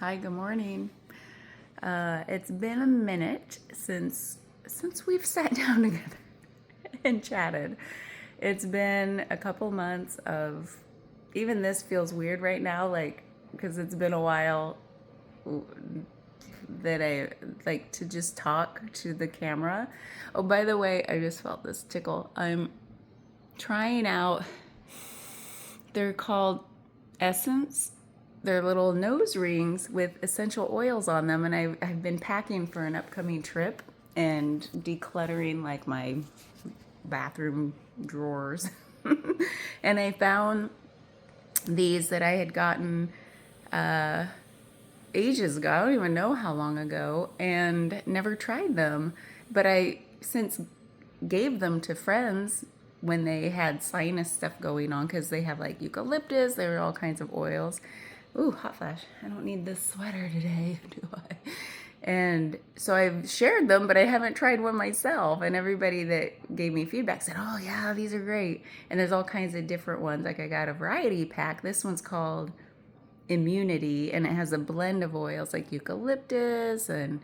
Hi, good morning. It's been a minute since we've sat down together and chatted. It's been a couple months of even this feels weird right now, like because it's been a while that I like to just talk to the camera. Oh, by the way, I just felt this tickle. I'm trying out, they're called Essence. They're little nose rings with essential oils on them, and I've been packing for an upcoming trip and decluttering like my bathroom drawers. And I found these that I had gotten ages ago. I don't even know how long ago, and never tried them. But I since gave them to friends when they had sinus stuff going on because they have like eucalyptus, there are all kinds of oils. Ooh, hot flash. I don't need this sweater today, do I? And so I've shared them, but I haven't tried one myself. And everybody that gave me feedback said, oh, yeah, these are great. And there's all kinds of different ones. Like I got a variety pack. This one's called Immunity, and it has a blend of oils like eucalyptus and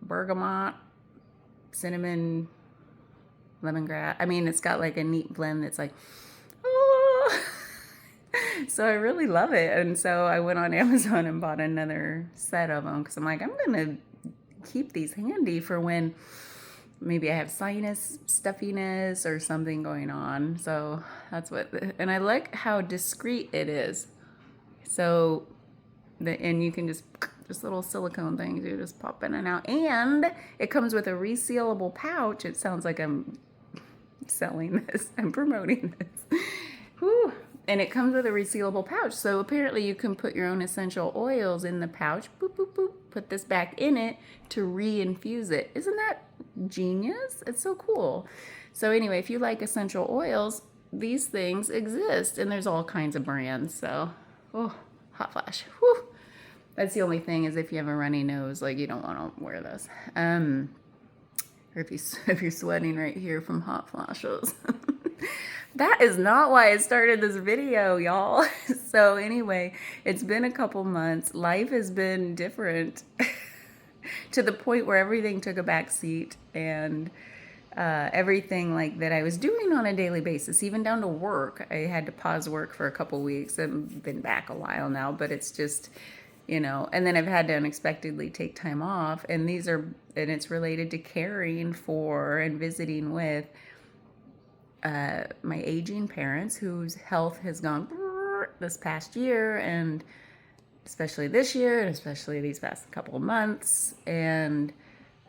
bergamot, cinnamon, lemongrass. I mean, it's got like a neat blend that's like, oh. So I really love it. And so I went on Amazon and bought another set of them because I'm like, I'm going to keep these handy for when maybe I have sinus stuffiness or something going on. So that's what, and I like how discreet it is. So, and you can just little silicone things, you just pop in and out. And it comes with a resealable pouch. It sounds like I'm selling this, I'm promoting this. Whew. And it comes with a resealable pouch. So apparently you can put your own essential oils in the pouch. Boop, boop, boop. Put this back in it to re-infuse it. Isn't that genius? It's so cool. So anyway, if you like essential oils, these things exist. And there's all kinds of brands. So, oh, hot flash. Whew. That's the only thing is if you have a runny nose, like you don't want to wear this. Or if you're sweating right here from hot flashes. That is not why I started this video, y'all. So anyway, it's been a couple months. Life has been different to the point where everything took a back seat, and everything like that I was doing on a daily basis, even down to work. I had to pause work for a couple weeks. I've been back a while now, but it's just, and then I've had to unexpectedly take time off. And it's related to caring for and visiting with my aging parents whose health has gone this past year, and especially this year, and especially these past couple of months. And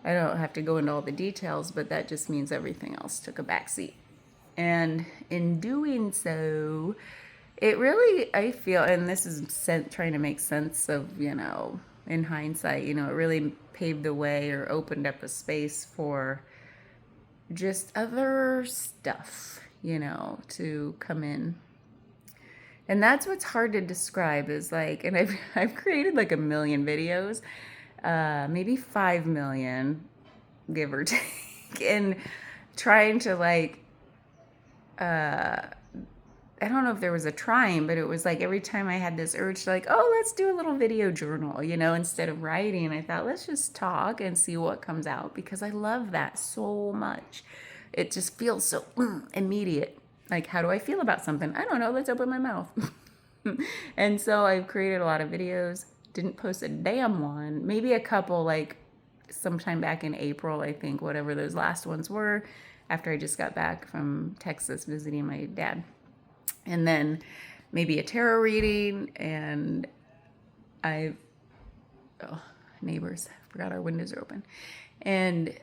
I don't have to go into all the details, but that just means everything else took a backseat. And in doing so, it really, I feel, and this is trying to make sense of, in hindsight, it really paved the way or opened up a space for just other stuff, to come in. And that's what's hard to describe is like, and I've created like 1,000,000 videos, maybe 5,000,000, give or take, and trying to like, I don't know if there was a trying, but it was like every time I had this urge to like, oh, let's do a little video journal, instead of writing. I thought, let's just talk and see what comes out because I love that so much. It just feels so immediate. Like, how do I feel about something? I don't know. Let's open my mouth. And so I've created a lot of videos, didn't post a damn one, maybe a couple like sometime back in April, I think, whatever those last ones were, after I just got back from Texas visiting my dad. And then maybe a tarot reading, and neighbors, I forgot our windows are open. And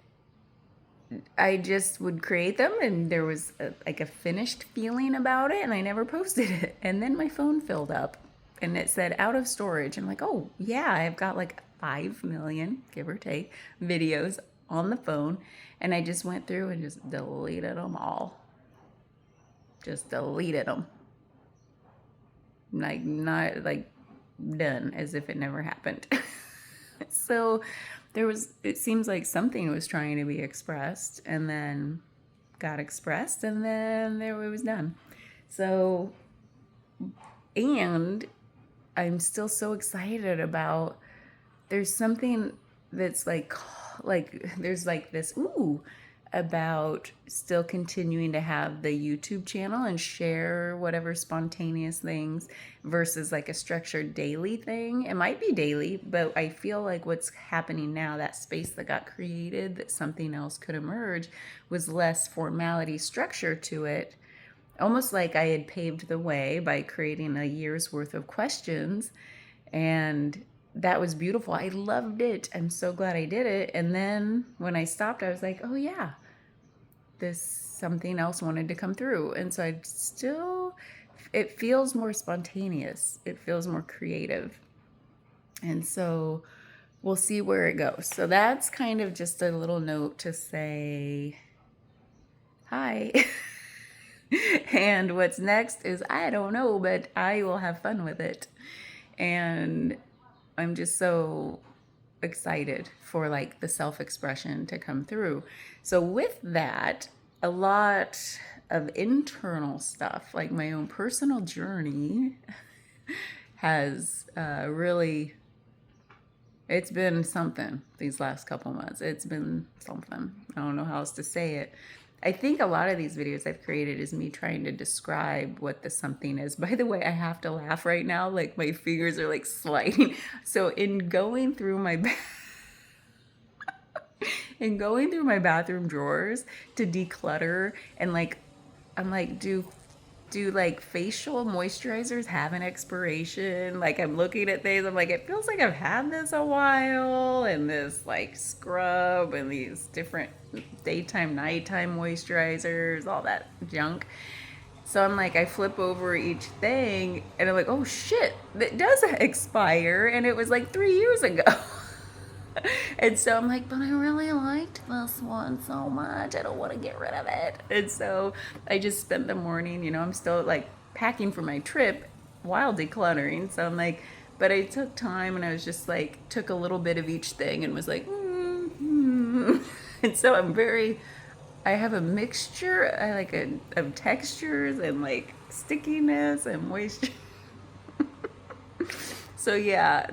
I just would create them, and there was like a finished feeling about it, and I never posted it. And then my phone filled up, and it said out of storage. I'm like, oh, yeah, I've got like 5,000,000, give or take, videos on the phone. And I just went through and just deleted them all. Just deleted them. Like, not like done, as if it never happened. So it seems like something was trying to be expressed and then got expressed, and then there it was done. So, and I'm still so excited about, there's something that's like there's like this about still continuing to have the YouTube channel and share whatever spontaneous things versus like a structured daily thing. It might be daily, but I feel like what's happening now, that space that got created that something else could emerge, was less formality structure to it. Almost like I had paved the way by creating a year's worth of questions, and that was beautiful. I loved it. I'm so glad I did it. And then when I stopped, I was like, oh yeah, this something else wanted to come through. And so I still, it feels more spontaneous. It feels more creative. And so we'll see where it goes. So that's kind of just a little note to say hi. And what's next is, I don't know, but I will have fun with it. And I'm just so excited for like the self-expression to come through. So with that, a lot of internal stuff, like my own personal journey, has really, it's been something these last couple months. It's been something. I don't know how else to say it. I think a lot of these videos I've created is me trying to describe what the something is. By the way, I have to laugh right now. Like my fingers are like sliding. So in going through my bathroom drawers to declutter, and like I'm like, do like facial moisturizers have an expiration? Like I'm looking at things, I'm like, it feels like I've had this a while, and this like scrub and these different daytime, nighttime moisturizers, all that junk. So I'm like, I flip over each thing and I'm like, oh shit, that does expire. And it was like 3 years ago. And so I'm like, but I really liked this one so much. I don't want to get rid of it. And so I just spent the morning, I'm still like packing for my trip while decluttering. So I'm like, but I took time and I was just like, took a little bit of each thing and was like, And so I have a mixture, of textures and like stickiness and moisture. So yeah,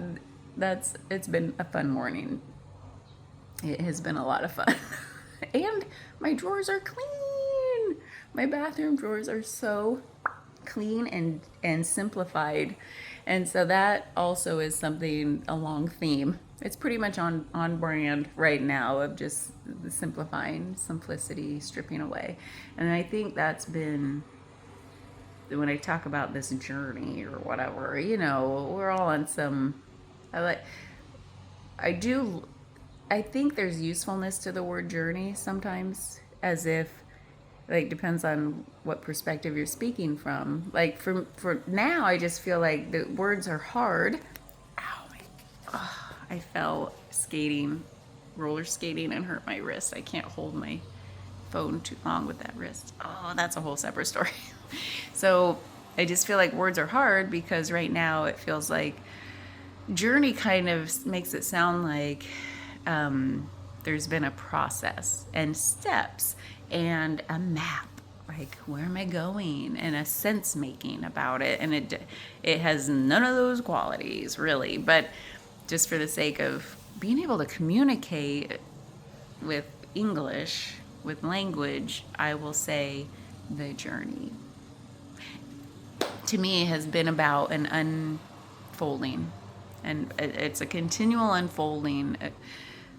it's been a fun morning. It has been a lot of fun. And my drawers are clean. My bathroom drawers are so clean and simplified. And so that also is something, a long theme. It's pretty much on brand right now, of just the simplifying, simplicity, stripping away. And I think that's been, when I talk about this journey or whatever, we're all on some, I like, I do, I think there's usefulness to the word journey sometimes, as if, like, depends on what perspective you're speaking from. Like for now, I just feel like the words are hard. Ow, I fell skating, roller skating, and hurt my wrist. I can't hold my phone too long with that wrist. Oh, that's a whole separate story. So I just feel like words are hard because right now it feels like journey kind of makes it sound like there's been a process and steps and a map, like where am I going, and a sense making about it. And it has none of those qualities really, but just for the sake of being able to communicate with English, with language, I will say the journey to me has been about an unfolding, and it's a continual unfolding,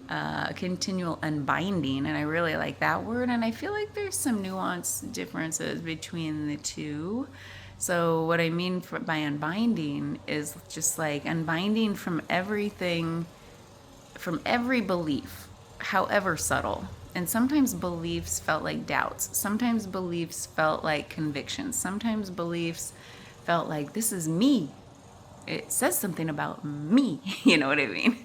a continual unbinding, and I really like that word. And I feel like there's some nuance differences between the two. So what I mean by unbinding is just like unbinding from everything, from every belief, however subtle. And sometimes beliefs felt like doubts. Sometimes beliefs felt like convictions. Sometimes beliefs felt like, this is me. It says something about me. You know what I mean?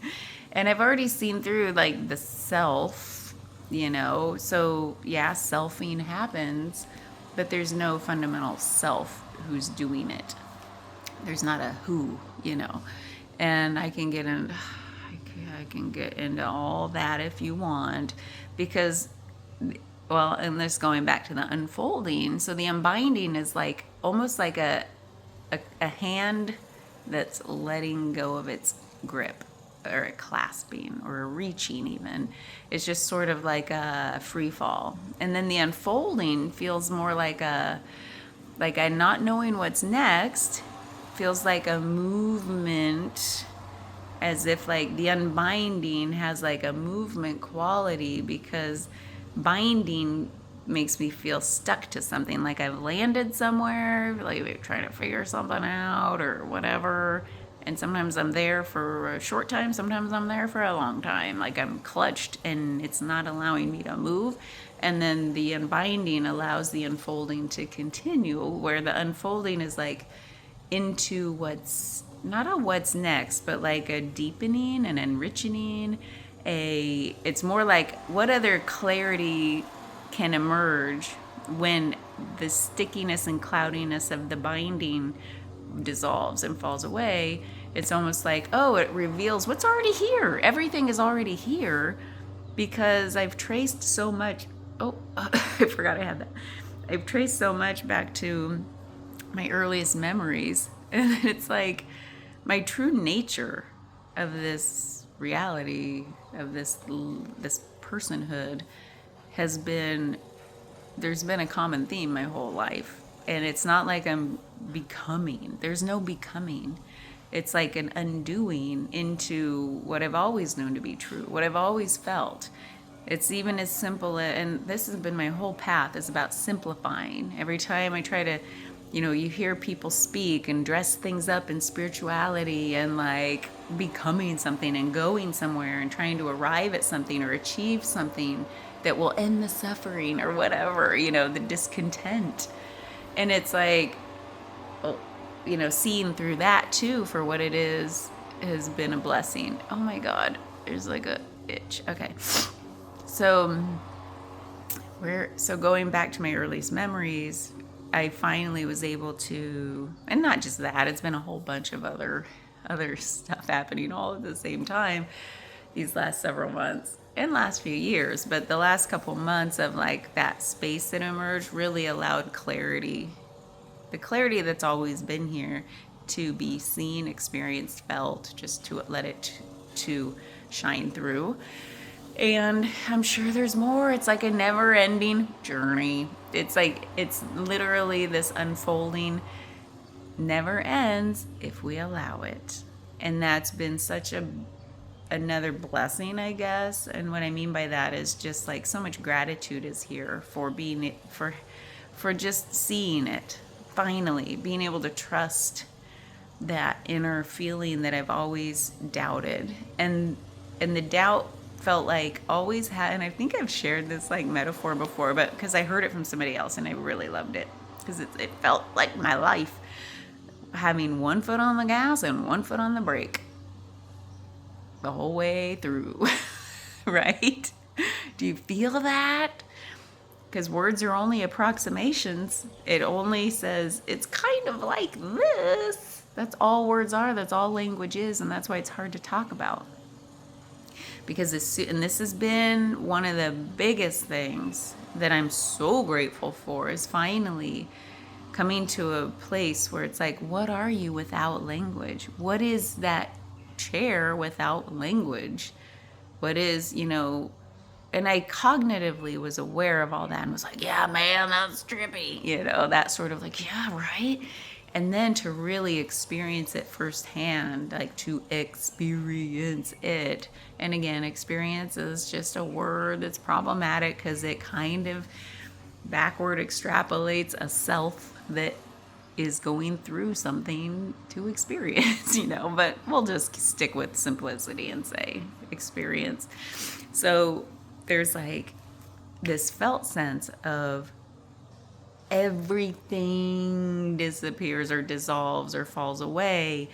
And I've already seen through like the self, so yeah, selfing happens, but there's no fundamental self who's doing it. There's not a who, and I can get into all that if you want, because, well, and this going back to the unfolding. So the unbinding is like almost like a hand that's letting go of its grip, or a clasping, or a reaching even. It's just sort of like a free fall. And then the unfolding feels more like a not knowing what's next, feels like a movement, as if like the unbinding has like a movement quality, because binding makes me feel stuck to something, like I've landed somewhere, like trying to figure something out or whatever. And sometimes I'm there for a short time, sometimes I'm there for a long time, like I'm clutched and it's not allowing me to move. And then the unbinding allows the unfolding to continue, where the unfolding is like into what's not a what's next, but like a deepening and enriching. It's more like what other clarity can emerge when the stickiness and cloudiness of the binding dissolves and falls away. It's almost like, oh, it reveals what's already here. Everything is already here, because I've traced so much. Oh, I forgot I had that. I've traced so much back to my earliest memories. And it's like my true nature of this reality, of this personhood, has been, there's been a common theme my whole life. And it's not like I'm becoming. There's no becoming. It's like an undoing into what I've always known to be true, what I've always felt. It's even as simple, and this has been my whole path, is about simplifying. Every time I try to, you hear people speak and dress things up in spirituality and like becoming something and going somewhere and trying to arrive at something or achieve something that will end the suffering or whatever, the discontent. And it's like, seeing through that too for what it is has been a blessing. Oh my God, there's like a itch. Okay. So going back to my earliest memories, I finally was able to, and not just that, it's been a whole bunch of other stuff happening all at the same time these last several months and last few years. But the last couple months of like that space that emerged really allowed clarity, the clarity that's always been here, to be seen, experienced, felt, just to let it to shine through. And I'm sure there's more. It's like a never ending journey. It's like, it's literally this unfolding, never ends if we allow it. And that's been such another blessing, I guess. And what I mean by that is just like so much gratitude is here for being, for just seeing it, finally being able to trust that inner feeling that I've always doubted. And the doubt felt like always had, and I think I've shared this like metaphor before, but because I heard it from somebody else and I really loved it, because it felt like my life, having one foot on the gas and one foot on the brake the whole way through. Right? Do you feel that? Because words are only approximations. It only says it's kind of like this. That's all words are. That's all language is. And that's why it's hard to talk about. Because this has been one of the biggest things that I'm so grateful for, is finally coming to a place where it's like, what are you without language? What is that chair without language? What is, and I cognitively was aware of all that and was like, yeah, man, that's trippy. That sort of like, yeah, right. And then to really experience it firsthand, like to experience it. And again, experience is just a word that's problematic because it kind of backward extrapolates a self that is going through something to experience, but we'll just stick with simplicity and say experience. So there's like this felt sense of everything disappears or dissolves or falls away.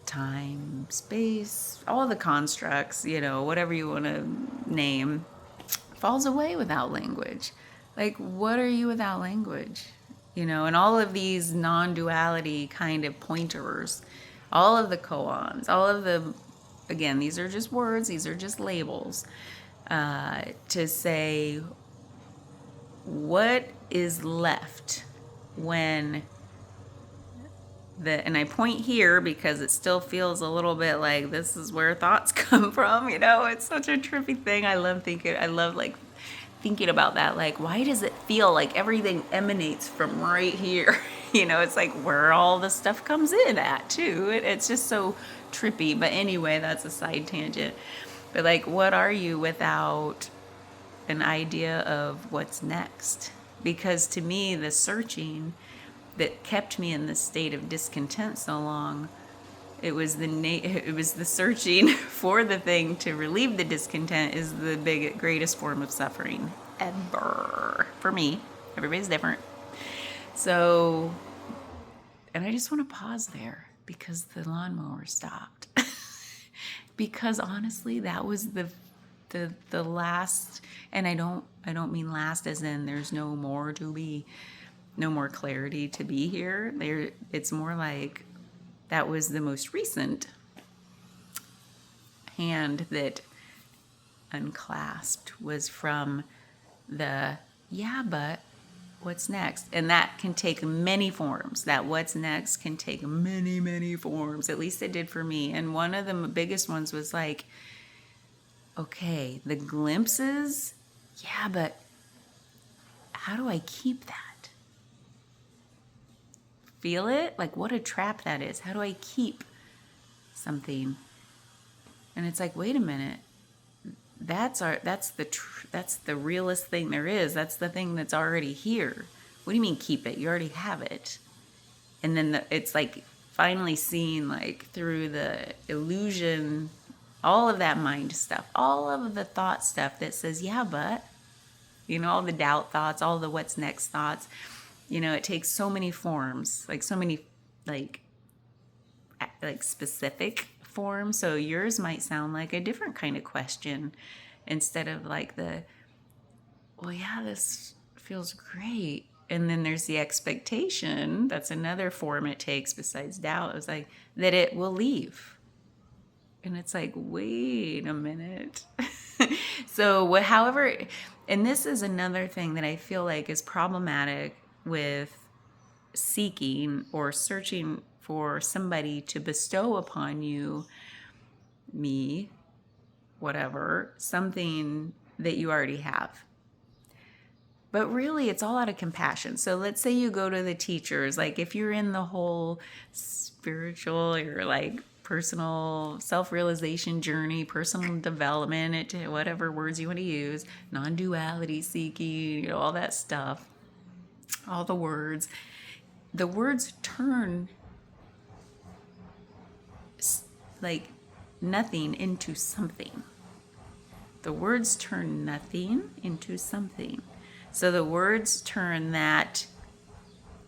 Time, space, all the constructs, whatever you want to name, falls away without language. Like, what are you without language? And all of these non-duality kind of pointers, all of the koans, all of the, again, these are just words, these are just labels, to say what is left when and I point here because it still feels a little bit like this is where thoughts come from, it's such a trippy thing. I love like thinking about that. Like, why does it feel like everything emanates from right here? It's like where all the stuff comes in at too. It's just so trippy. But anyway, that's a side tangent. But like, what are you without an idea of what's next? Because to me, the searching that kept me in this state of discontent so long, it was the searching for the thing to relieve the discontent is the greatest form of suffering ever for me. Everybody's different. So, and I just want to pause there because the lawnmower stopped. Because honestly, that was the last, and I don't mean last as in there's no more to be, no more clarity to be here. It's more like that was the most recent hand that unclasped was from the yeah, but what's next? And that can take many forms. That what's next can take many, many forms. At least it did for me. And one of the biggest ones was like, okay, the glimpses, yeah, but how do I keep that? Feel it? Like what a trap that is. How do I keep something? And it's like, wait a minute. That's the realest thing there is. That's the thing that's already here. What do you mean keep it? You already have it. And then it's like finally seeing like through the illusion, all of that mind stuff, all of the thought stuff that says, yeah, but, all the doubt thoughts, all the what's next thoughts, it takes so many forms, like so many like specific forms. So yours might sound like a different kind of question instead of like well, yeah, this feels great. And then there's the expectation. That's another form it takes besides doubt. It was like that it will leave. And it's like, wait a minute. So however, and this is another thing that I feel like is problematic with seeking or searching for somebody to bestow upon you, me, whatever, something that you already have. But really, it's all out of compassion. So let's say you go to the teachers, like if you're in the whole spiritual or like personal self-realization journey, personal development, whatever words you want to use, non-duality seeking, all that stuff, all the words turn like nothing into something. The words turn nothing into something. So the words turn that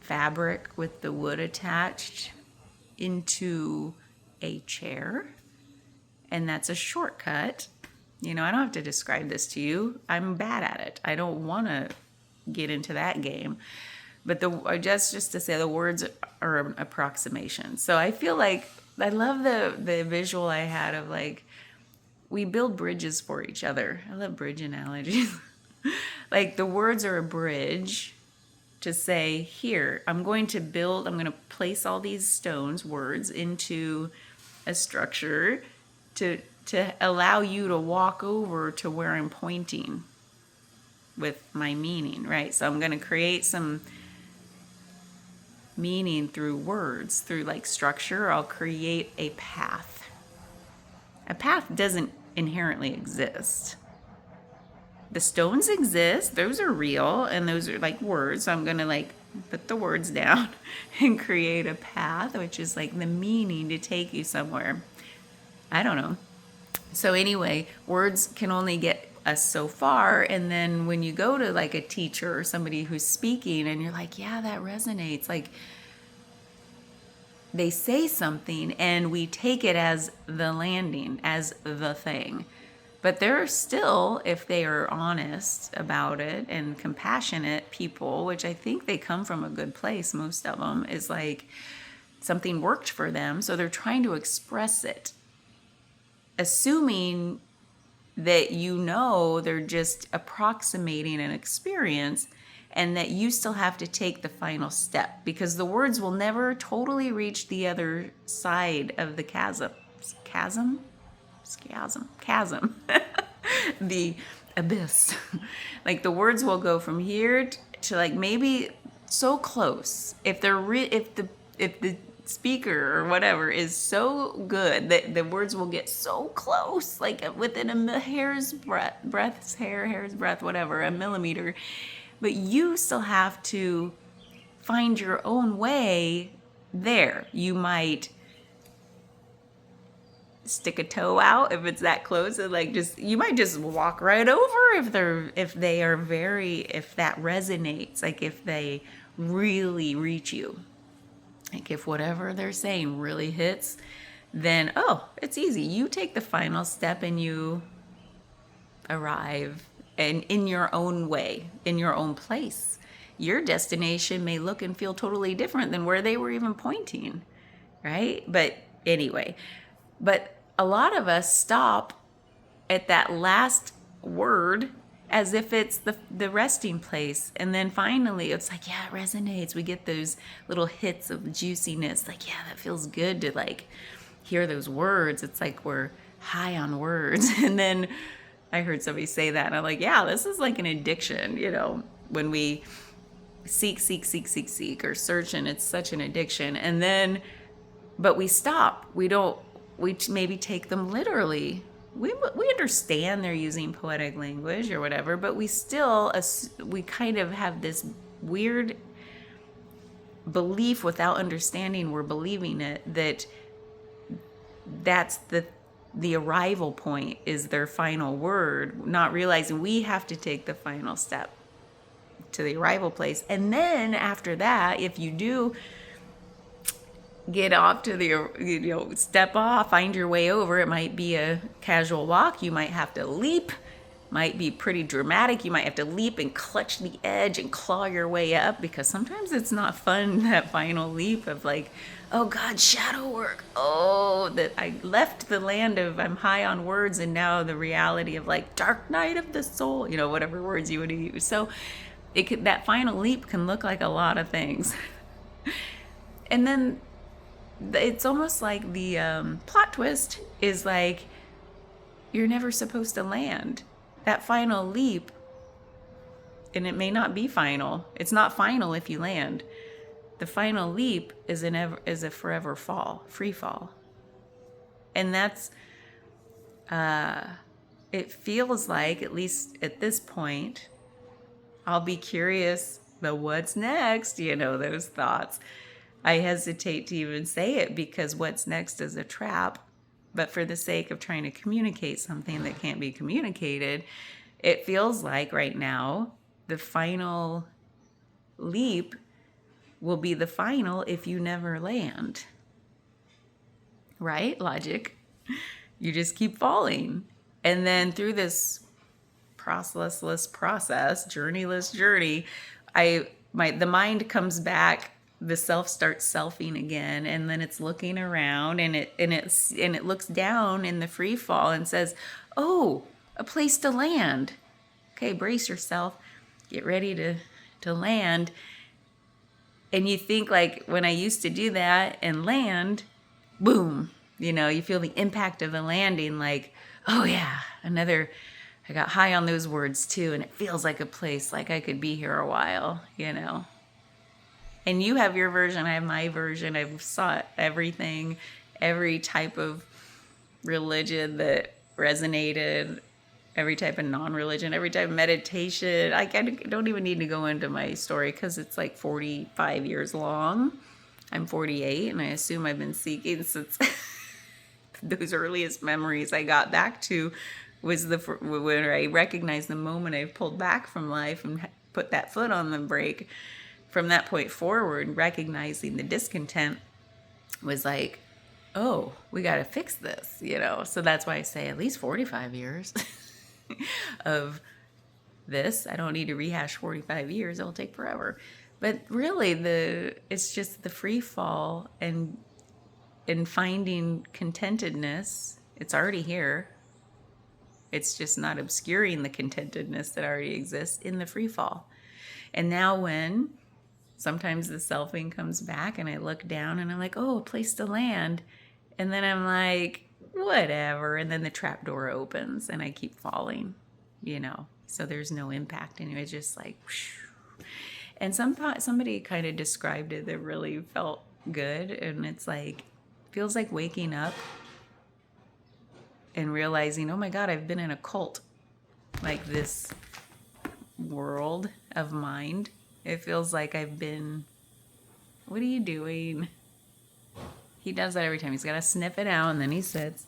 fabric with the wood attached into a chair. And that's a shortcut. I don't have to describe this to you. I'm bad at it. I don't want to get into that game. But just to say the words are an approximation. So I feel like I love the visual I had of like we build bridges for each other. I love bridge analogies. Like the words are a bridge to say, here, I'm going to place all these stones, words, into a structure to allow you to walk over to where I'm pointing with my meaning, right? So I'm going to create some meaning through words, through like structure. I'll create a path. A path doesn't inherently exist. The stones exist, those are real, and those are like words. So I'm going to like put the words down and create a path, which is like the meaning to take you somewhere. I don't know. So anyway, words can only get us so far. And then when you go to like a teacher or somebody who's speaking and you're like, yeah, that resonates. Like they say something and we take it as the landing, as the thing. But there are still, if they are honest about it and compassionate people, which I think they come from a good place, most of them, is like something worked for them. So they're trying to express it, assuming that they're just approximating an experience. and that you still have to take the final step, because the words will never totally reach the other side of the chasm, the abyss. Like the words will go from here to like maybe so close. If the speaker or whatever is so good that the words will get so close, like within a hair's breadth, whatever, a millimeter. But you still have to find your own way there. You might stick a toe out if it's that close, and like just you might just walk right over if that resonates, like if they really reach you. Like if whatever they're saying really hits, then it's easy. You take the final step and you arrive and in your own way, in your own place. Your destination may look and feel totally different than where they were even pointing, right? But anyway, a lot of us stop at that last word as if it's the resting place. And then finally it's like, yeah, it resonates. We get those little hits of juiciness. Like, yeah, that feels good to like hear those words. It's like we're high on words. And then I heard somebody say that, and I'm like, yeah, this is like an addiction, when we seek or search, and it's such an addiction. And then, but we stop. We maybe take them literally. We understand they're using poetic language or whatever, but we kind of have this weird belief without understanding we're believing it, that's the arrival point is their final word, not realizing we have to take the final step to the arrival place. And then after that, if you do get off to the, step off, find your way over, it might be a casual walk. You might have to leap, might be pretty dramatic. You might have to leap and clutch the edge and claw your way up, because sometimes it's not fun, that final leap of like, oh God, shadow work. Oh, that I left the land of I'm high on words, and now the reality of like dark night of the soul, whatever words you would use. So that final leap can look like a lot of things. And then it's almost like the plot twist is like, you're never supposed to land. That final leap, and it may not be final. It's not final if you land. The final leap is a forever fall, free fall. And that's, it feels like, at least at this point, I'll be curious, the what's next, those thoughts. I hesitate to even say it because what's next is a trap. But for the sake of trying to communicate something that can't be communicated, it feels like right now, the final leap will be the final if you never land. Right? Logic. You just keep falling. And then through this processless process, journeyless journey, the mind comes back, the self starts selfing again, and then it's looking around, and it looks down in the free fall and says, oh, a place to land. Okay, brace yourself. Get ready to land. And you think, like, when I used to do that and land, boom, you feel the impact of the landing, like, oh yeah, I got high on those words too, and it feels like a place, like I could be here a while, And you have your version, I have my version. I've sought everything, every type of religion that resonated, every type of non-religion, every type of meditation. I don't even need to go into my story because it's like 45 years long. I'm 48, and I assume I've been seeking since those earliest memories I got back to was when I recognized the moment I pulled back from life and put that foot on the brake. From that point forward, recognizing the discontent was like, oh, we got to fix this, So that's why I say at least 45 years of this. I don't need to rehash 45 years. It'll take forever. But really, it's just the free fall and in finding contentedness. It's already here. It's just not obscuring the contentedness that already exists in the free fall. And now when sometimes the selfing comes back and I look down and I'm like, oh, a place to land. And then I'm like, whatever. And then the trap door opens and I keep falling, you know. So there's no impact anyway. It's just like, whew. And somebody kind of described it that really felt good. And it's like, feels like waking up and realizing, oh my God, I've been in a cult, like this world of mind. It feels like I've been, what are you doing? He does that every time. He's got to sniff it out and then he sits.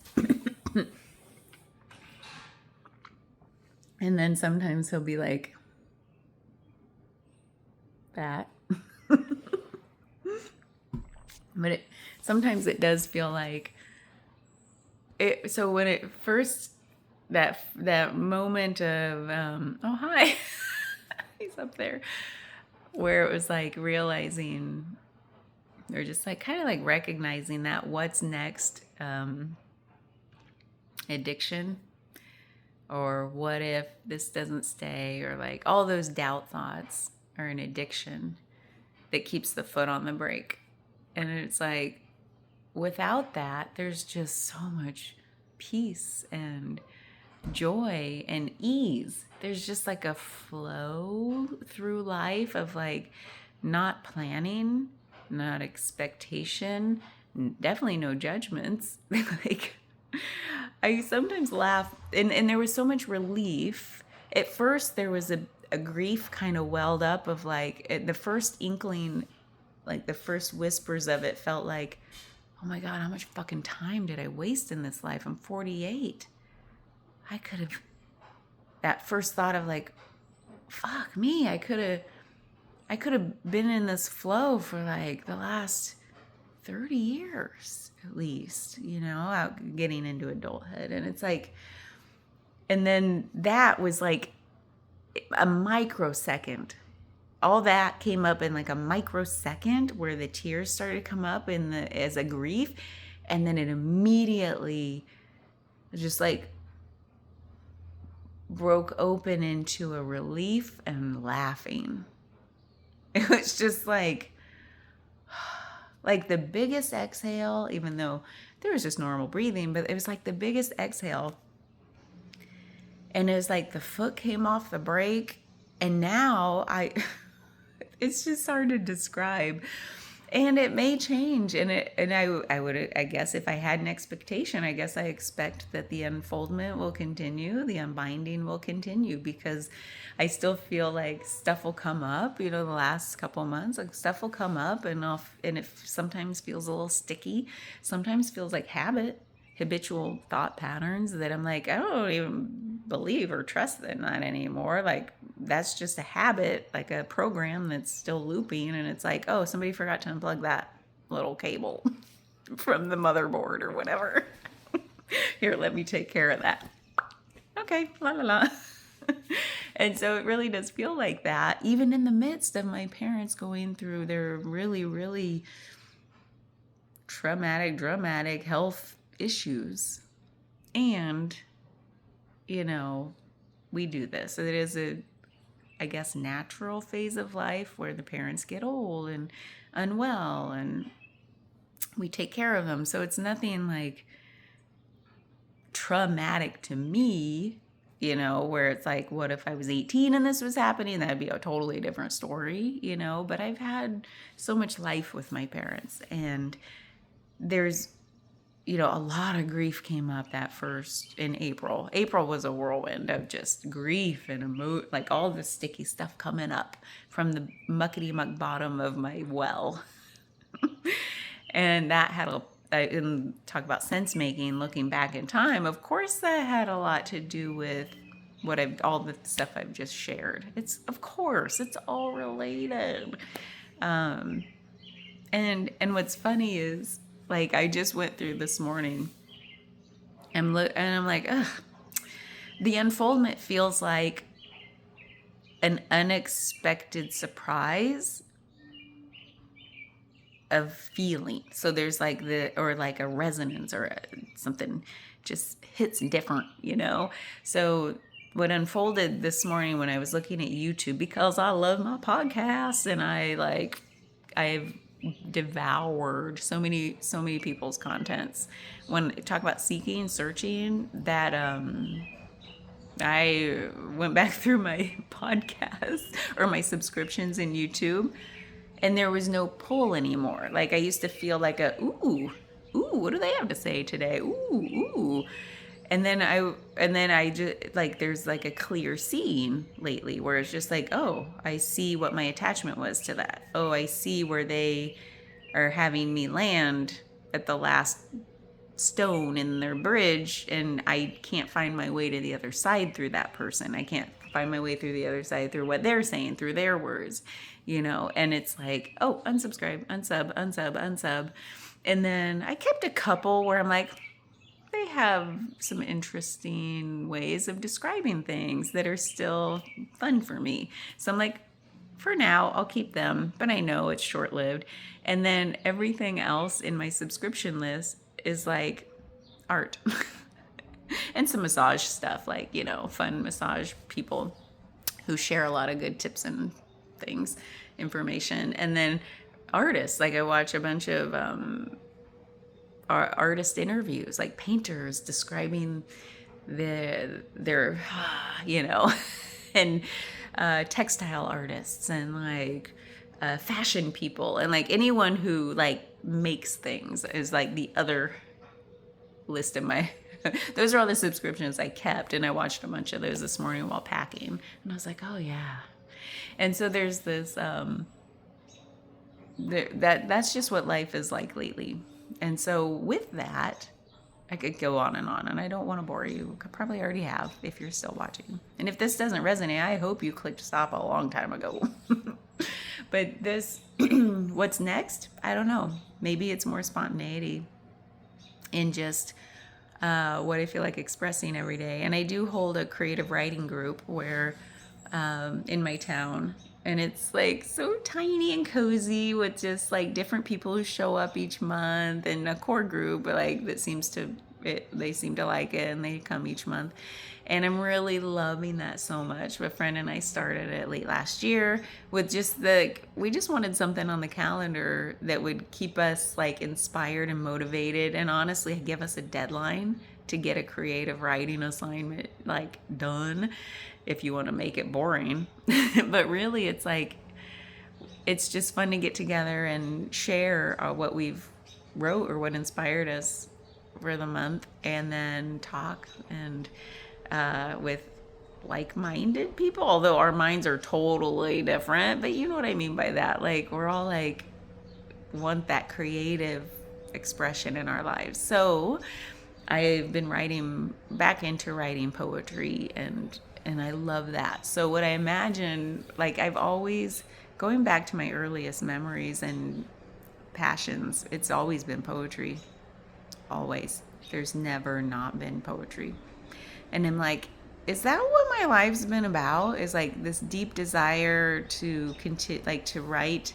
And then sometimes he'll be like, that. But sometimes it does feel like it. So when it first, that moment of, oh, hi, he's up there, where it was like realizing, or just like kind of like recognizing that what's next, addiction, or what if this doesn't stay, or like all those doubt thoughts are an addiction that keeps the foot on the brake. And it's like, without that, there's just so much peace and joy and ease. There's just like a flow through life of like not planning, not expectation, definitely no judgments. Like, I sometimes laugh, and there was so much relief. At first, there was a grief kind of welled up of like, the first inkling, like the first whispers of it felt like, oh my God, how much fucking time did I waste in this life? I'm 48. I could have, that first thought of like, fuck me, I could have been in this flow for like the last 30 years at least, you know, out getting into adulthood. And it's like, and then that was like a microsecond. All that came up in like a microsecond where the tears started to come up as a grief. And then it immediately just like broke open into a relief and laughing. It was just like the biggest exhale, even though there was just normal breathing, but it was like the biggest exhale. And it was like the foot came off the brake. And now it's just hard to describe. And it may change. And I guess if I had an expectation, I guess I expect that the unfoldment will continue, the unbinding will continue, because I still feel like stuff will come up, you know, the last couple of months, like stuff will come up and it sometimes feels a little sticky, sometimes feels like habitual thought patterns that I'm like, I don't even believe or trust in that anymore. Like, that's just a habit, like a program that's still looping. And it's like, oh, somebody forgot to unplug that little cable from the motherboard or whatever. Here, let me take care of that. Okay, la la la. And so it really does feel like that, even in the midst of my parents going through their really, really dramatic health issues. And, you know, we do this. It is I guess, natural phase of life where the parents get old and unwell and we take care of them. So it's nothing like traumatic to me, you know, where it's like, what if I was 18 and this was happening? That'd be a totally different story, you know, but I've had so much life with my parents, and there's, you know, a lot of grief came up that first in April. April was a whirlwind of just grief and like all the sticky stuff coming up from the muckety muck bottom of my well. And that had and talk about sense making, looking back in time. Of course, that had a lot to do with all the stuff I've just shared. Of course, it's all related. And what's funny is, like, I just went through this morning and I'm like, ugh, the unfoldment feels like an unexpected surprise of feeling. So there's like like a resonance or something just hits different, you know? So what unfolded this morning when I was looking at YouTube, because I love my podcasts and I've devoured so many people's contents. When I talk about seeking, searching, that I went back through my podcasts or my subscriptions in YouTube, and there was no pull anymore. Like I used to feel like what do they have to say today? Ooh. And then I just like there's like a clear scene lately where it's just like, oh, I see what my attachment was to that. Oh, I see where they are having me land at the last stone in their bridge, and I can't find my way to the other side through that person. I can't find my way through the other side through what they're saying, through their words, and it's like, oh, unsubscribe, unsub. And then I kept a couple where I'm like, they have some interesting ways of describing things that are still fun for me. So I'm like, for now, I'll keep them, but I know it's short lived. And then everything else in my subscription list is like art and some massage stuff, like, fun massage people who share a lot of good tips and things, information. And then artists, like I watch a bunch of artist interviews, like painters describing their and textile artists, and like fashion people, and like anyone who like makes things is like the other list of my those are all the subscriptions I kept, and I watched a bunch of those this morning while packing, and I was like, oh yeah. And so there's this that's just what life is like lately. And so with that, I could go on, and I don't want to bore you. I probably already have if you're still watching. And if this doesn't resonate, I hope you clicked stop a long time ago. But this, what's next? I don't know. Maybe it's more spontaneity in just what I feel like expressing every day. And I do hold a creative writing group where in my town, and it's like so tiny and cozy with just like different people who show up each month, and a core group like that they seem to like it, and they come each month. And I'm really loving that so much. My friend and I started it late last year with we just wanted something on the calendar that would keep us like inspired and motivated, and honestly give us a deadline to get a creative writing assignment like done, if you want to make it boring. But really, it's like, it's just fun to get together and share what we've wrote or what inspired us for the month, and then talk and with like-minded people, although our minds are totally different, but you know what I mean by that. Like, we're all like want that creative expression in our lives. So I've been back into writing poetry, and I love that. So what I imagine, like, I've always, going back to my earliest memories and passions, it's always been poetry. Always. There's never not been poetry. And I'm like, is that what my life's been about? Is like this deep desire to continue, like to write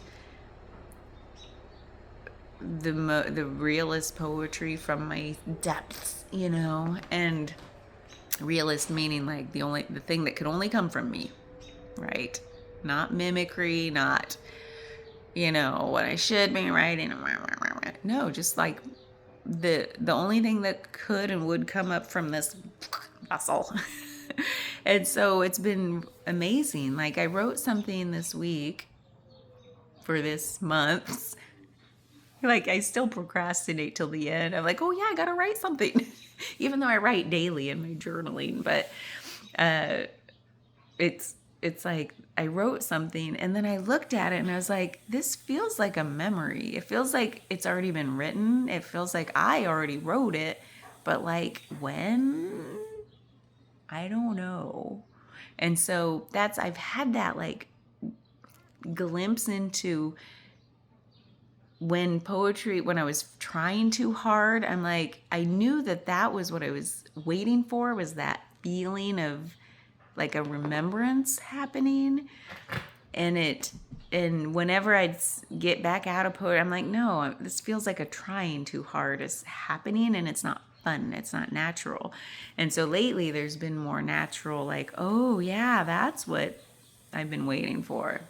the realist poetry from my depths, and realist meaning like the thing that could only come from me, right? Not mimicry, not what I should be writing. No, just like the only thing that could and would come up from this vessel. And so it's been amazing. Like, I wrote something this week for this month. Like, I still procrastinate till the end. I'm like, oh yeah, I gotta write something. Even though I write daily in my journaling, but it's like I wrote something, and then I looked at it and I was like, this feels like a memory. It feels like it's already been written. It feels like I already wrote it, but like when? I don't know. And so I've had that like glimpse into when I was trying too hard. I'm like, I knew that was what I was waiting for, was that feeling of like a remembrance happening. And whenever I'd get back out of poetry, I'm like, no, this feels like a trying too hard is happening, and it's not fun. It's not natural. And so lately there's been more natural, like, oh yeah, that's what I've been waiting for.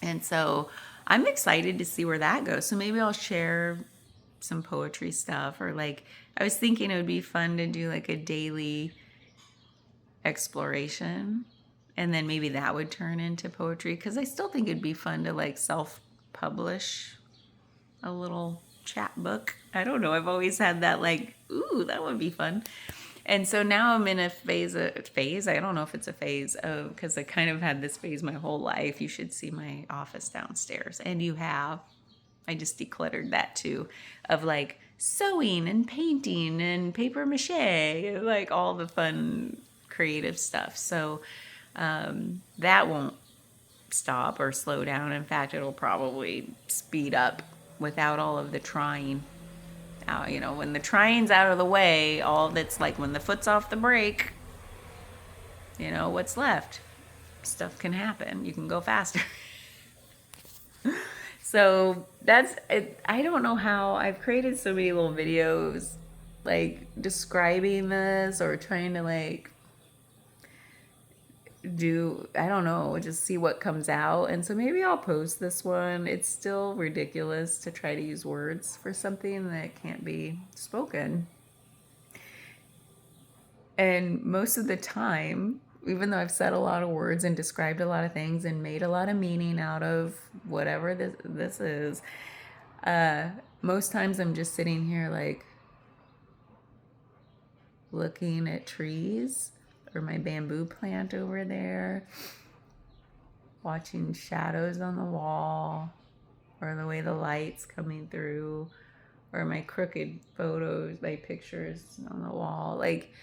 And so I'm excited to see where that goes. So maybe I'll share some poetry stuff, or like I was thinking it would be fun to do like a daily exploration, and then maybe that would turn into poetry, because I still think it'd be fun to like self-publish a little chapbook. I don't know. I've always had that like, ooh, that would be fun. And so now I'm in a phase. I don't know if it's a phase of, because I kind of had this phase my whole life. You should see my office downstairs. And you have. I just decluttered that too, of like sewing and painting and paper mache, like all the fun creative stuff. So that won't stop or slow down. In fact, it'll probably speed up without all of the trying. When the trying's out of the way, all that's like when the foot's off the brake, what's left? Stuff can happen. You can go faster. So that's it. I don't know how I've created so many little videos like describing this, or trying to like do, I don't know, just see what comes out. And so maybe I'll post this one. It's still ridiculous to try to use words for something that can't be spoken. And most of the time, even though I've said a lot of words and described a lot of things and made a lot of meaning out of whatever this is, most times I'm just sitting here like looking at trees, or my bamboo plant over there, watching shadows on the wall, or the way the light's coming through, or my crooked photos, my pictures on the wall, like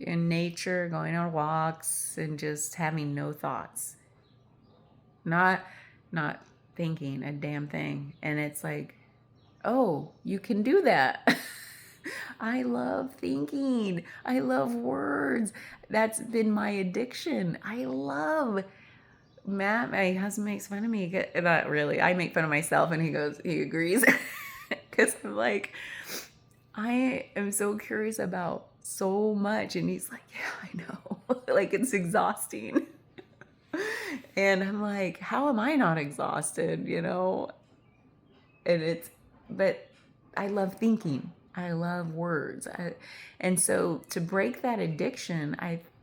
in nature, going on walks and just having no thoughts, not thinking a damn thing. And it's like, oh, you can do that. I love thinking. I love words. That's been my addiction. I love Matt. My husband makes fun of me. Not really. I make fun of myself, and he agrees. Because I'm like, I am so curious about so much. And he's like, yeah, I know. Like, it's exhausting. And I'm like, how am I not exhausted? But I love thinking. I love words. And so to break that addiction,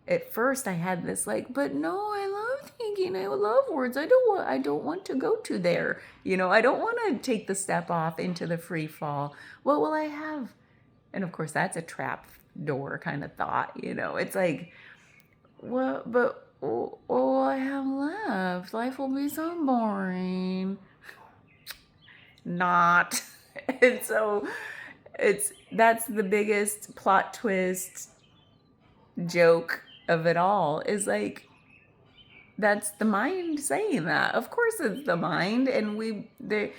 at first I had this like, but no, I love thinking. I love words. I don't want to go to there. I don't want to take the step off into the free fall. What will I have? And of course that's a trap door kind of thought. It's like, what? But what will I have left? Life will be so boring. Not. And so that's the biggest plot twist joke of it all, is like, that's the mind saying that. Of course it's the mind. And the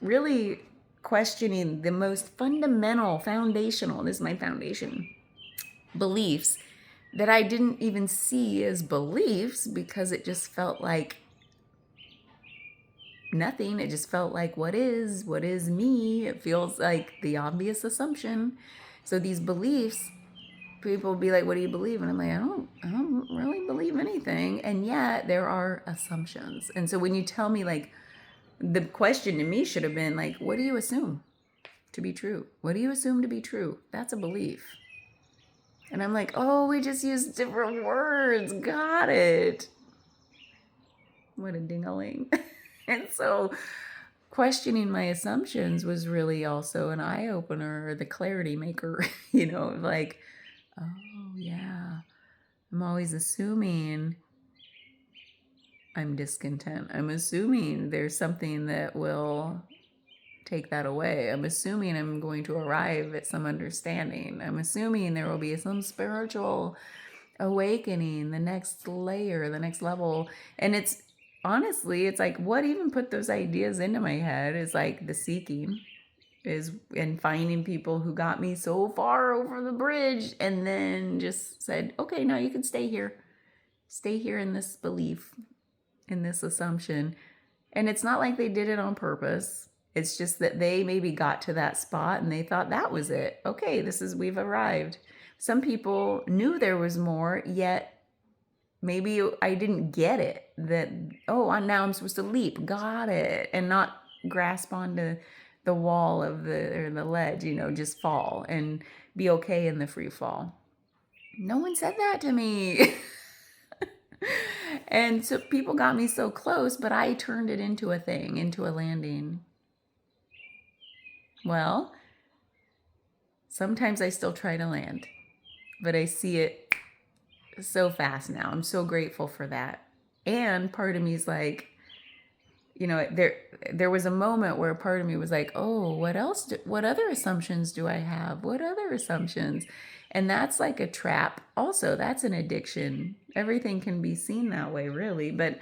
really questioning the most fundamental, foundational, this is my foundation, beliefs that I didn't even see as beliefs, because it just felt like nothing. It just felt like, what is me? It feels like the obvious assumption. So these beliefs, people will be like, what do you believe? And I'm like, I don't really believe anything. And yet there are assumptions. And so when you tell me, like, the question to me should have been like, what do you assume to be true? What do you assume to be true? That's a belief. And I'm like, oh, we just use different words. Got it. What a ding-a-ling. And so questioning my assumptions was really also an eye-opener, or the clarity maker, like, oh yeah, I'm always assuming I'm discontent. I'm assuming there's something that will take that away. I'm assuming I'm going to arrive at some understanding. I'm assuming there will be some spiritual awakening, the next layer, the next level. And it's honestly, it's like, what even put those ideas into my head is like the seeking is, and finding people who got me so far over the bridge, and then just said, okay, now you can stay here in this belief, in this assumption. And it's not like they did it on purpose. It's just that they maybe got to that spot and they thought that was it. Okay, we've arrived. Some people knew there was more, yet maybe I didn't get it. That, oh, now I'm supposed to leap. Got it. And not grasp onto the wall of the ledge, just fall and be okay in the free fall. No one said that to me. And so people got me so close, but I turned it into a thing, into a landing. Well, sometimes I still try to land, but I see it so fast now. I'm so grateful for that. And part of me is like, there was a moment where part of me was like, oh, what other assumptions do I have? What other assumptions? And that's like a trap. Also, that's an addiction. Everything can be seen that way, really. But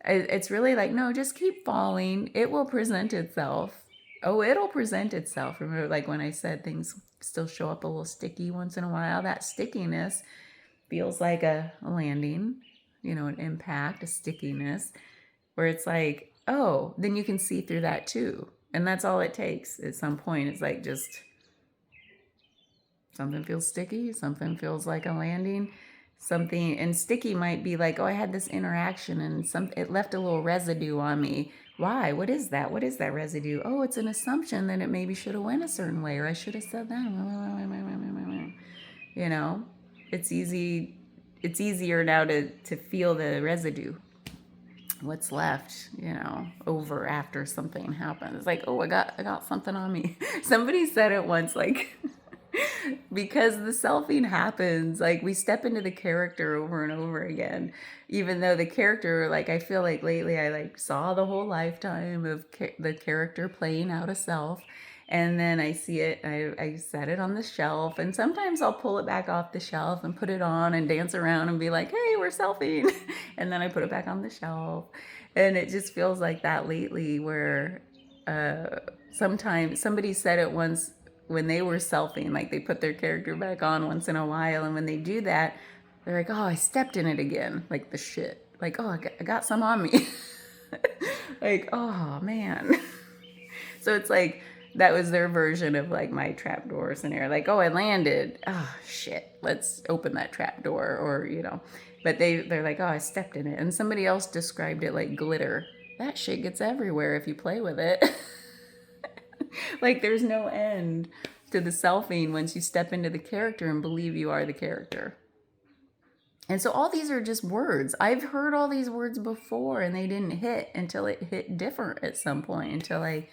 it's really like, no, just keep falling. It will present itself. Oh, it'll present itself. Remember, like when I said things still show up a little sticky once in a while, that stickiness feels like a landing, an impact, a stickiness, where it's like, oh, then you can see through that too. And that's all it takes at some point. It's like just something feels sticky, something feels like a landing, something, and sticky might be like, oh, I had this interaction and it left a little residue on me. Why? What is that? What is that residue? Oh, it's an assumption that it maybe should have went a certain way, or I should have said that. It's easier now to feel the residue, what's left, over after something happens. It's like, oh, I got something on me. Somebody said it once, like, because the selfing happens, like we step into the character over and over again, even though the character, like, I feel like lately I like saw the whole lifetime of the character playing out a self. And then I see it, I set it on the shelf, and sometimes I'll pull it back off the shelf and put it on and dance around and be like, hey, we're selfing. And then I put it back on the shelf. And it just feels like that lately, where sometimes somebody said it once when they were selfing, like they put their character back on once in a while. And when they do that, they're like, oh, I stepped in it again. Like the shit. Like, oh, I got some on me. Like, oh, man. So it's like, that was their version of like my trapdoor scenario. Like, oh, I landed. Oh, shit. Let's open that trapdoor. Or, but they're like, oh, I stepped in it. And somebody else described it like glitter. That shit gets everywhere if you play with it. Like, there's no end to the selfing once you step into the character and believe you are the character. And so all these are just words. I've heard all these words before and they didn't hit until it hit different at some point, until I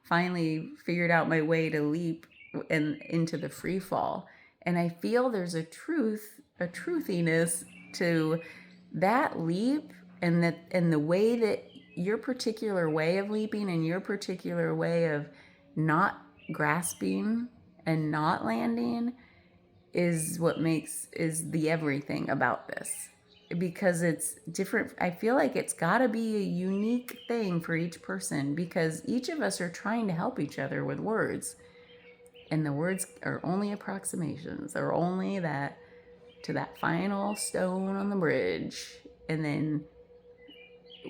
finally figured out my way to leap and into the free fall. And I feel there's a truthiness to that leap, and the way that your particular way of leaping and your particular way of not grasping and not landing is the everything about this, because it's different. I feel like it's got to be a unique thing for each person, because each of us are trying to help each other with words, and the words are only approximations. They're only that to that final stone on the bridge, and then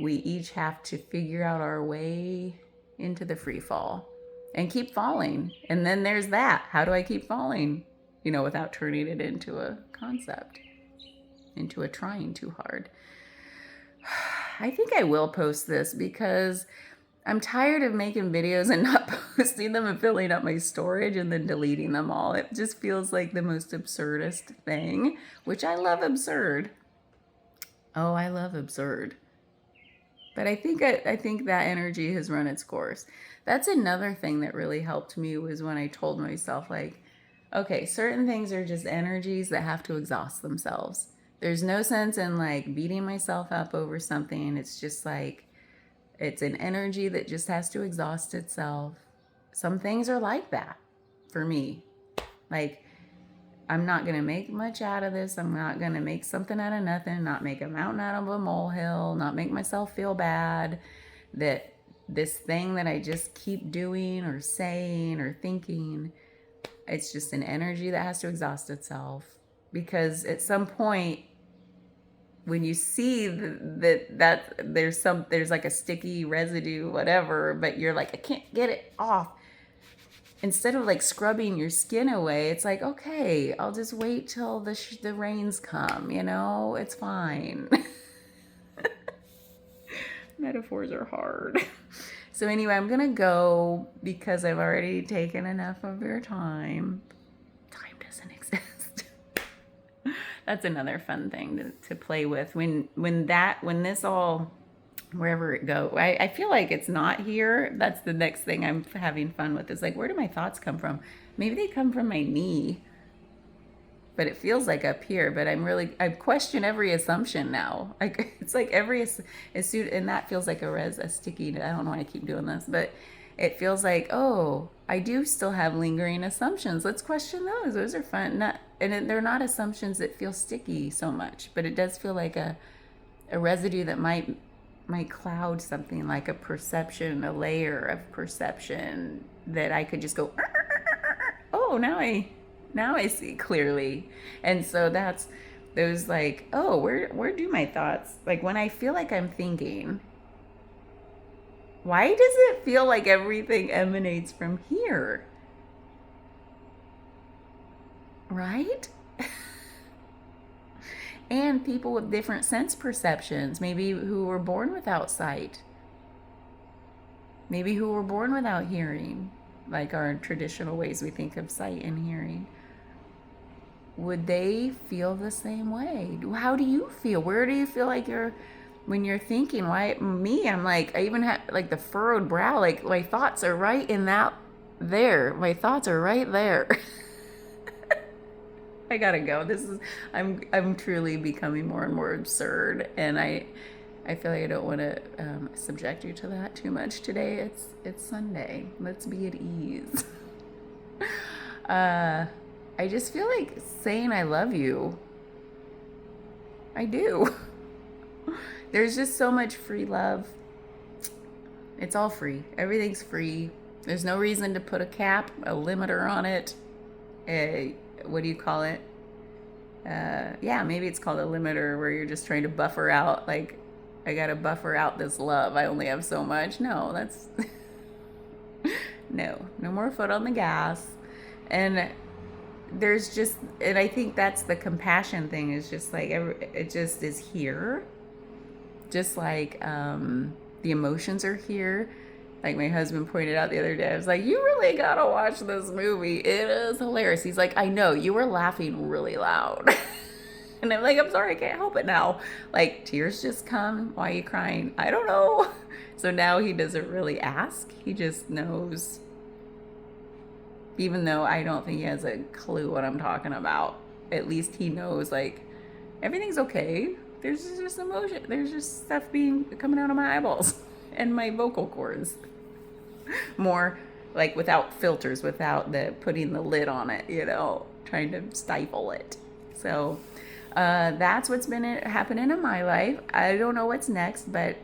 we each have to figure out our way into the free fall and keep falling. And then there's that. How do I keep falling? Without turning it into a concept, into a trying too hard. I think I will post this because I'm tired of making videos and not posting them and filling up my storage and then deleting them all. It just feels like the most absurdist thing, which I love absurd. Oh, I love absurd. But I think that energy has run its course. That's another thing that really helped me, was when I told myself, like, okay, certain things are just energies that have to exhaust themselves. There's no sense in like beating myself up over something. It's just like, it's an energy that just has to exhaust itself. Some things are like that for me. Like, I'm not going to make much out of this. I'm not going to make something out of nothing, not make a mountain out of a molehill, not make myself feel bad that this thing that I just keep doing or saying or thinking, it's just an energy that has to exhaust itself. Because at some point, when you see that there's like a sticky residue, whatever, but you're like, I can't get it off. Instead of like scrubbing your skin away, it's like, okay, I'll just wait till the rains come, it's fine. Metaphors are hard. So anyway, I'm gonna go because I've already taken enough of your time. Time doesn't exist. That's another fun thing to play with. When this all, wherever it go, I feel like it's not here. That's the next thing I'm having fun with. Is like, where do my thoughts come from? Maybe they come from my knee, but it feels like up here. But I question every assumption now. It's like and that feels like a sticky. I don't know why I keep doing this, but it feels like, oh, I do still have lingering assumptions. Let's question those. Those are fun. They're not assumptions that feel sticky so much, but it does feel like a residue that might cloud something, like a perception, a layer of perception that I could just go, oh, now I see clearly. And so that's those like, oh, where do my thoughts, like when I feel like I'm thinking, why does it feel like everything emanates from here? Right? And people with different sense perceptions, maybe who were born without sight, maybe who were born without hearing, like our traditional ways we think of sight and hearing. Would they feel the same way? How do you feel? Where do you feel like when you're thinking? Why me? I'm like, I even have like the furrowed brow, like my thoughts are right in that there. My thoughts are right there. I gotta go. I'm truly becoming more and more absurd, and I feel like I don't want to subject you to that too much today. It's Sunday. Let's be at ease. I just feel like saying I love you. I do. There's just so much free love. It's all free. Everything's free. There's no reason to put a cap, a limiter on it. What do you call it? Yeah, maybe it's called a limiter, where you're just trying to buffer out, like, I gotta buffer out this love. I only have so much. No, that's no more foot on the gas. And and I think that's the compassion thing, is just like, it just is here. Just like the emotions are here. Like my husband pointed out the other day, I was like, you really gotta watch this movie. It is hilarious. He's like, I know, you were laughing really loud. And I'm like, I'm sorry, I can't help it now. Like, tears just come. Why are you crying? I don't know. So now he doesn't really ask. He just knows. Even though I don't think he has a clue what I'm talking about, at least he knows, like, everything's okay. There's just emotion. There's just stuff coming out of my eyeballs and my vocal cords. More like without filters, without putting the lid on it, trying to stifle it. So that's what's been happening in my life. I don't know what's next, but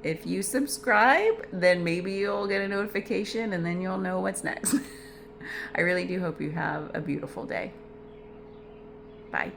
if you subscribe, then maybe you'll get a notification and then you'll know what's next. I really do hope you have a beautiful day. Bye.